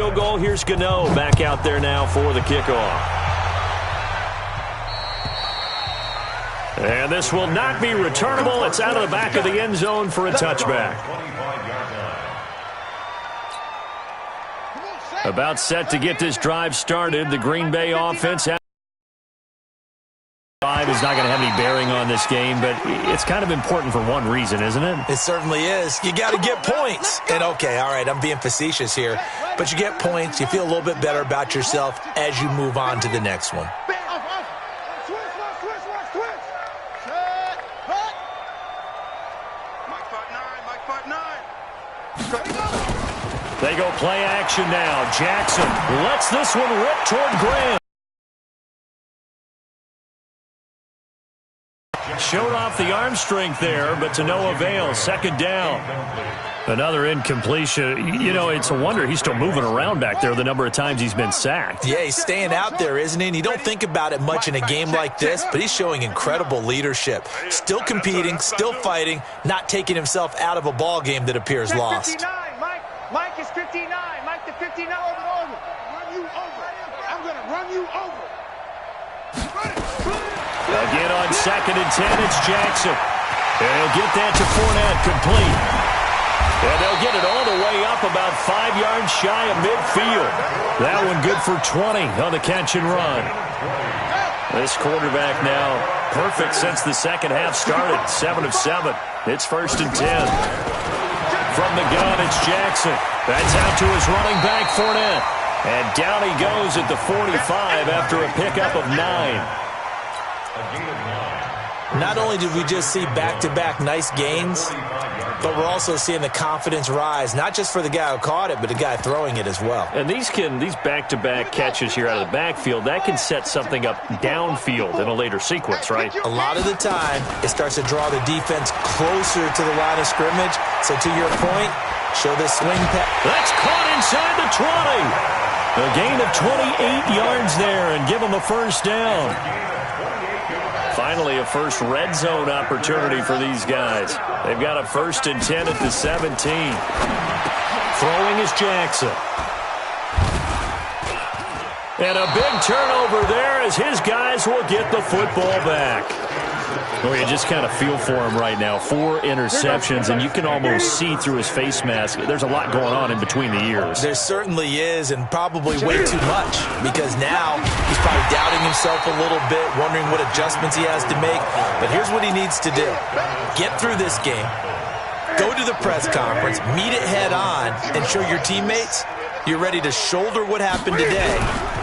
Field goal. Here's Gano back out there now for the kickoff. And this will not be returnable. It's out of the back of the end zone for a touchback. About set to get this drive started. The Green Bay offense is not going to have any bearing on this game, but it's kind of important for one reason, isn't it? It certainly is. You got to get points. And, okay, all right, I'm being facetious here, but you get points. You feel a little bit better about yourself as you move on to the next one. They go play action now. Jackson lets this one rip toward Graham. Showed off the arm strength there, but to no avail. Second down. Another incompletion. You know, it's a wonder he's still moving around back there the number of times he's been sacked. Yeah, he's staying out there, isn't he? And you don't think about it much in a game like this, but he's showing incredible leadership. Still competing, still fighting, not taking himself out of a ball game that appears lost. Mike is 59. Mike the 59 over. Run you over. I'm going to run you over. Again on 2nd and 10, it's Jackson. And he'll get that to Fournette, complete. And they'll get it all the way up about 5 yards shy of midfield. That one good for 20 on the catch and run. This quarterback now perfect since the second half started. 7 of 7. It's 1st and 10. From the gun, it's Jackson. That's out to his running back, Fournette. And down he goes at the 45 after a pickup of 9. Not only did we just see back-to-back nice gains, but we're also seeing the confidence rise, not just for the guy who caught it, but the guy throwing it as well. And these back-to-back catches here out of the backfield, that can set something up downfield in a later sequence, right? A lot of the time, it starts to draw the defense closer to the line of scrimmage. So to your point, show this swing pass. That's caught inside the 20. A gain of 28 yards there and give them a first down. Finally, a first red zone opportunity for these guys. They've got a 1st and 10 at the 17. Throwing is Jackson. And a big turnover there as his guys will get the football back. Well, you just kind of feel for him right now. 4 interceptions, and you can almost see through his face mask. There's a lot going on in between the ears. There certainly is, and probably way too much, because now he's probably doubting himself a little bit, wondering what adjustments he has to make. But here's what he needs to do. Get through this game, go to the press conference, meet it head on, and show your teammates you're ready to shoulder what happened today,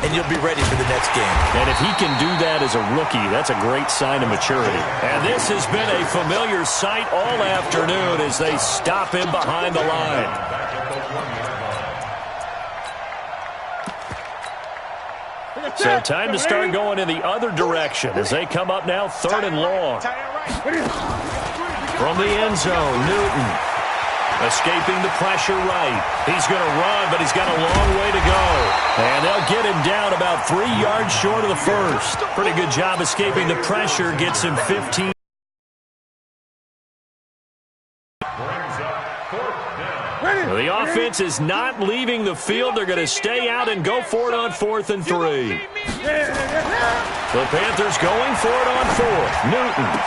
and you'll be ready for the next game. And if he can do that as a rookie, that's a great sign of maturity. And this has been a familiar sight all afternoon as they stop him behind the line. So time to start going in the other direction as they come up now 3rd and long. From the end zone, Newton. Escaping the pressure right. He's going to run, but he's got a long way to go. And they'll get him down about 3 yards short of the first. Pretty good job escaping the pressure. Gets him 15. The offense is not leaving the field. They're going to stay out and go for it on 4th and 3. The Panthers going for it on 4th. Newton.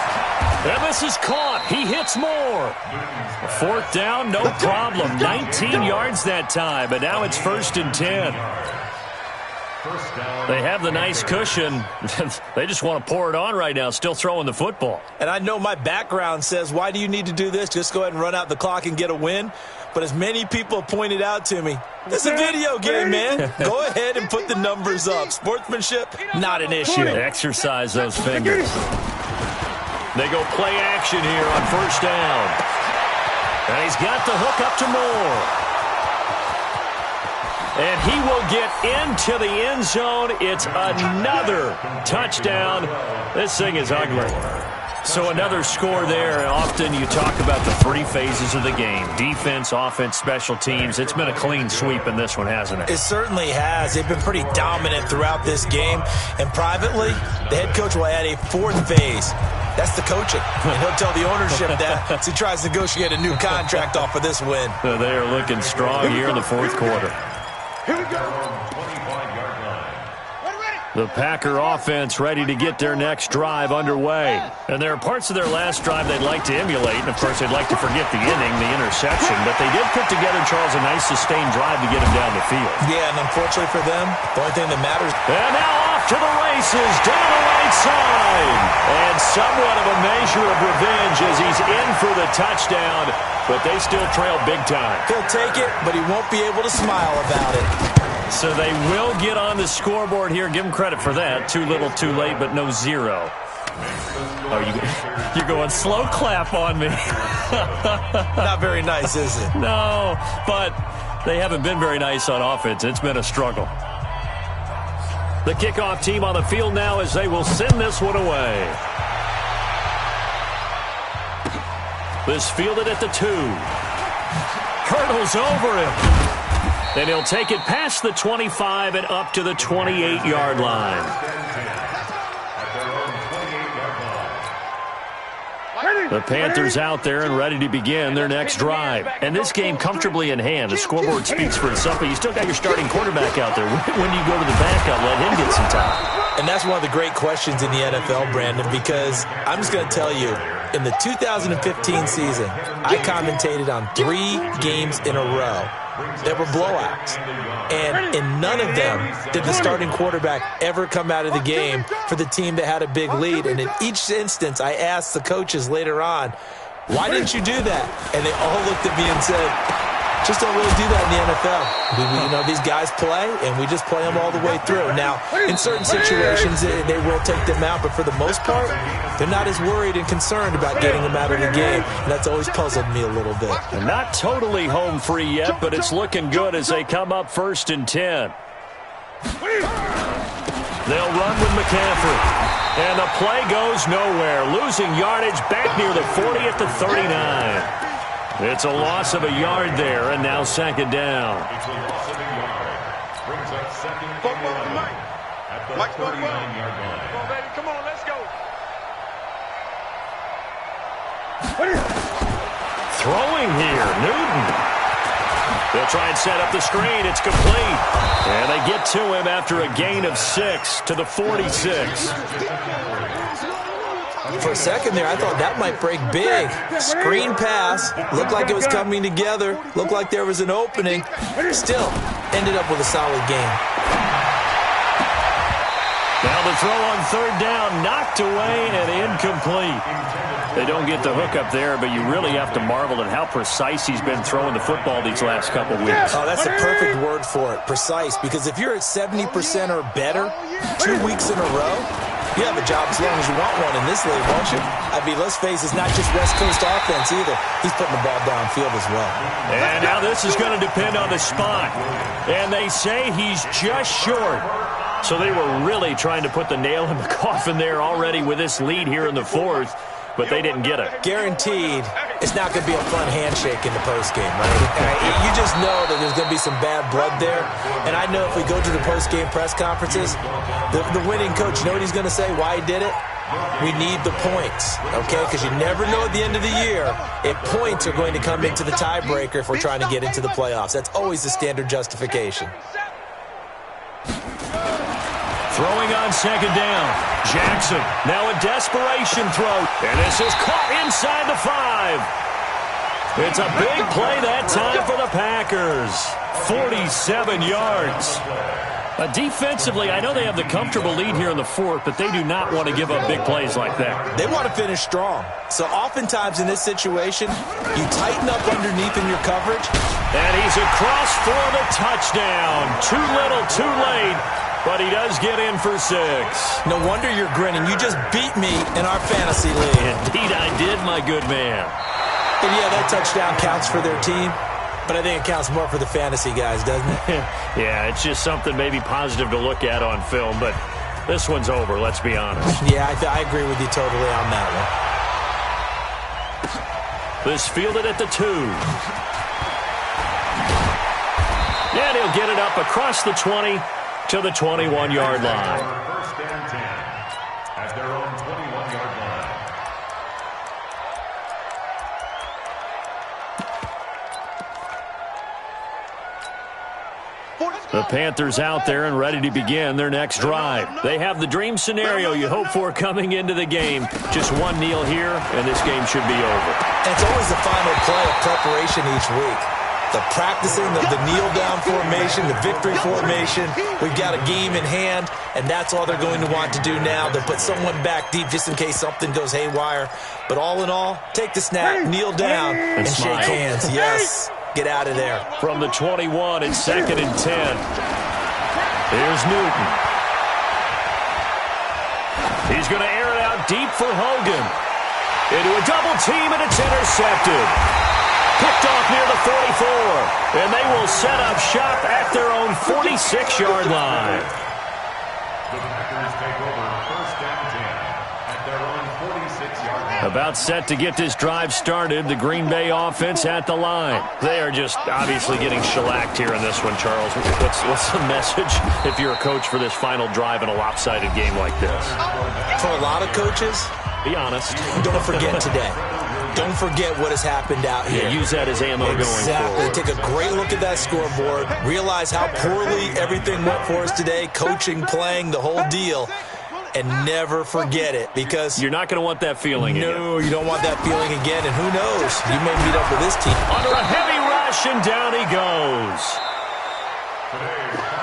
And this is caught. He hits more. 4th down, no problem. 19 yards that time, but now it's 1st and 10. They have the nice cushion. They just want to pour it on right now, still throwing the football. And I know my background says, why do you need to do this? Just go ahead and run out the clock and get a win. But as many people pointed out to me, this is a video game, man. Go ahead and put the numbers up. Sportsmanship, not an issue. Exercise those fingers. They go play action here on 1st down. And he's got the hook up to Moore. And he will get into the end zone. It's another touchdown. This thing is ugly. So another score there. Often you talk about the 3 phases of the game. Defense, offense, special teams. It's been a clean sweep in this one, hasn't it? It certainly has. They've been pretty dominant throughout this game. And privately, the head coach will add a 4th phase. That's the coaching. And he'll tell the ownership that as he tries to negotiate a new contract off of this win. They are looking strong here in the 4th quarter. Here we go. The Packer offense ready to get their next drive underway. And there are parts of their last drive they'd like to emulate. And, of course, they'd like to forget the inning, the interception. But they did put together, Charles, a nice sustained drive to get him down the field. Yeah, and unfortunately for them, the only thing that matters. And now off to the races, down the right side. And somewhat of a measure of revenge as he's in for the touchdown. But they still trail big time. He'll take it, but he won't be able to smile about it. So they will get on the scoreboard here. Give them credit for that. Too little, too late, but no zero. Oh, you're going slow clap on me. Not very nice, is it? No, but they haven't been very nice on offense. It's been a struggle. The kickoff team on the field now as they will send this one away. This fielded at the 2. Hurdles over him. And he'll take it past the 25 and up to the 28-yard line. The Panthers out there and ready to begin their next drive. And this game comfortably in hand. The scoreboard speaks for itself, but you still got your starting quarterback out there. When do you go to the backup, let him get some time? And that's one of the great questions in the NFL, Brandon, because I'm just going to tell you, in the 2015 season, I commentated on 3 games in a row that were blowouts. And in none of them did the starting quarterback ever come out of the game for the team that had a big lead. And in each instance, I asked the coaches later on, why didn't you do that? And they all looked at me and said, just don't really do that in the NFL. These guys play, and we just play them all the way through. Now, in certain situations, they will take them out, but for the most part, they're not as worried and concerned about getting them out of the game, and that's always puzzled me a little bit. They're not totally home free yet, but it's looking good as they come up 1st and 10. They'll run with McCaffrey, and the play goes nowhere, losing yardage back near the 40 at the 39. It's a loss of a yard there, and now 2nd down. Mike, come on, baby. Come on, let's go. Throwing here, Newton. They'll try and set up the screen. It's complete. And they get to him after a gain of 6 to the 46. For a second there, I thought that might break big. Screen pass. Looked like it was coming together. Looked like there was an opening. Still, ended up with a solid game. Now the throw on 3rd down, knocked away and incomplete. They don't get the hook up there, but you really have to marvel at how precise he's been throwing the football these last couple weeks. Oh, that's the perfect word for it, precise, because if you're at 70% or better 2 weeks in a row, you have a job as long as you want one in this league, won't you? I mean, let's face it, it's not just West Coast offense either. He's putting the ball downfield as well. And now this is going to depend on the spot. And they say he's just short. So they were really trying to put the nail in the coffin there already with this lead here in the 4th. But they didn't get it. Guaranteed, it's not going to be a fun handshake in the postgame, right? You just know that there's going to be some bad blood there. And I know if we go to the postgame press conferences, the winning coach, you know what he's going to say, why he did it? We need the points, okay? Because you never know at the end of the year if points are going to come into the tiebreaker if we're trying to get into the playoffs. That's always the standard justification. Throwing on 2nd down. Jackson, now a desperation throw. And this is caught inside the 5. It's a big play that time for the Packers. 47 yards. Defensively, I know they have the comfortable lead here in the 4th, but they do not want to give up big plays like that. They want to finish strong. So oftentimes in this situation, you tighten up underneath in your coverage. And he's across for the touchdown. Too little, too late. But he does get in for 6. No wonder you're grinning. You just beat me in our fantasy league. Indeed I did, my good man. And yeah, that touchdown counts for their team, but I think it counts more for the fantasy guys, doesn't it? Yeah, it's just something maybe positive to look at on film, but this one's over, let's be honest. Yeah, I agree with you totally on that one. This fielded at the 2. And he'll get it up across the 20 to the 21-yard line. First and 10 at their own 21-yard line. The Panthers out there and ready to begin their next drive. They have the dream scenario you hope for coming into the game. Just one kneel here, and this game should be over. And it's always the final play of preparation each week. The practicing of the kneel-down formation, the victory formation. We've got a game in hand, and that's all they're going to want to do now. They'll put someone back deep just in case something goes haywire. But all in all, take the snap, kneel down, and shake hands. Yes. Get out of there. From the 21, it's 2nd and 10. Here's Newton. He's going to air it out deep for Hogan. Into a double team, and it's intercepted. Picked off near the 44. And they will set up shop at their own 46-yard line. The Packers take over 1st and 10 at their own 46-yard line. About set to get this drive started, the Green Bay offense at the line. They are just obviously getting shellacked here in this one, Charles. What's the message if you're a coach for this final drive in a lopsided game like this? For a lot of coaches, be honest. Don't forget today. Don't forget what has happened out here. Yeah, use that as ammo going forward. Take a great look at that scoreboard. Realize how poorly everything went for us today. Coaching, playing, the whole deal. And never forget it, because you're not going to want that feeling again. No, you don't want that feeling again. And who knows? You may meet up with this team. Under a heavy rush, and down he goes. Today's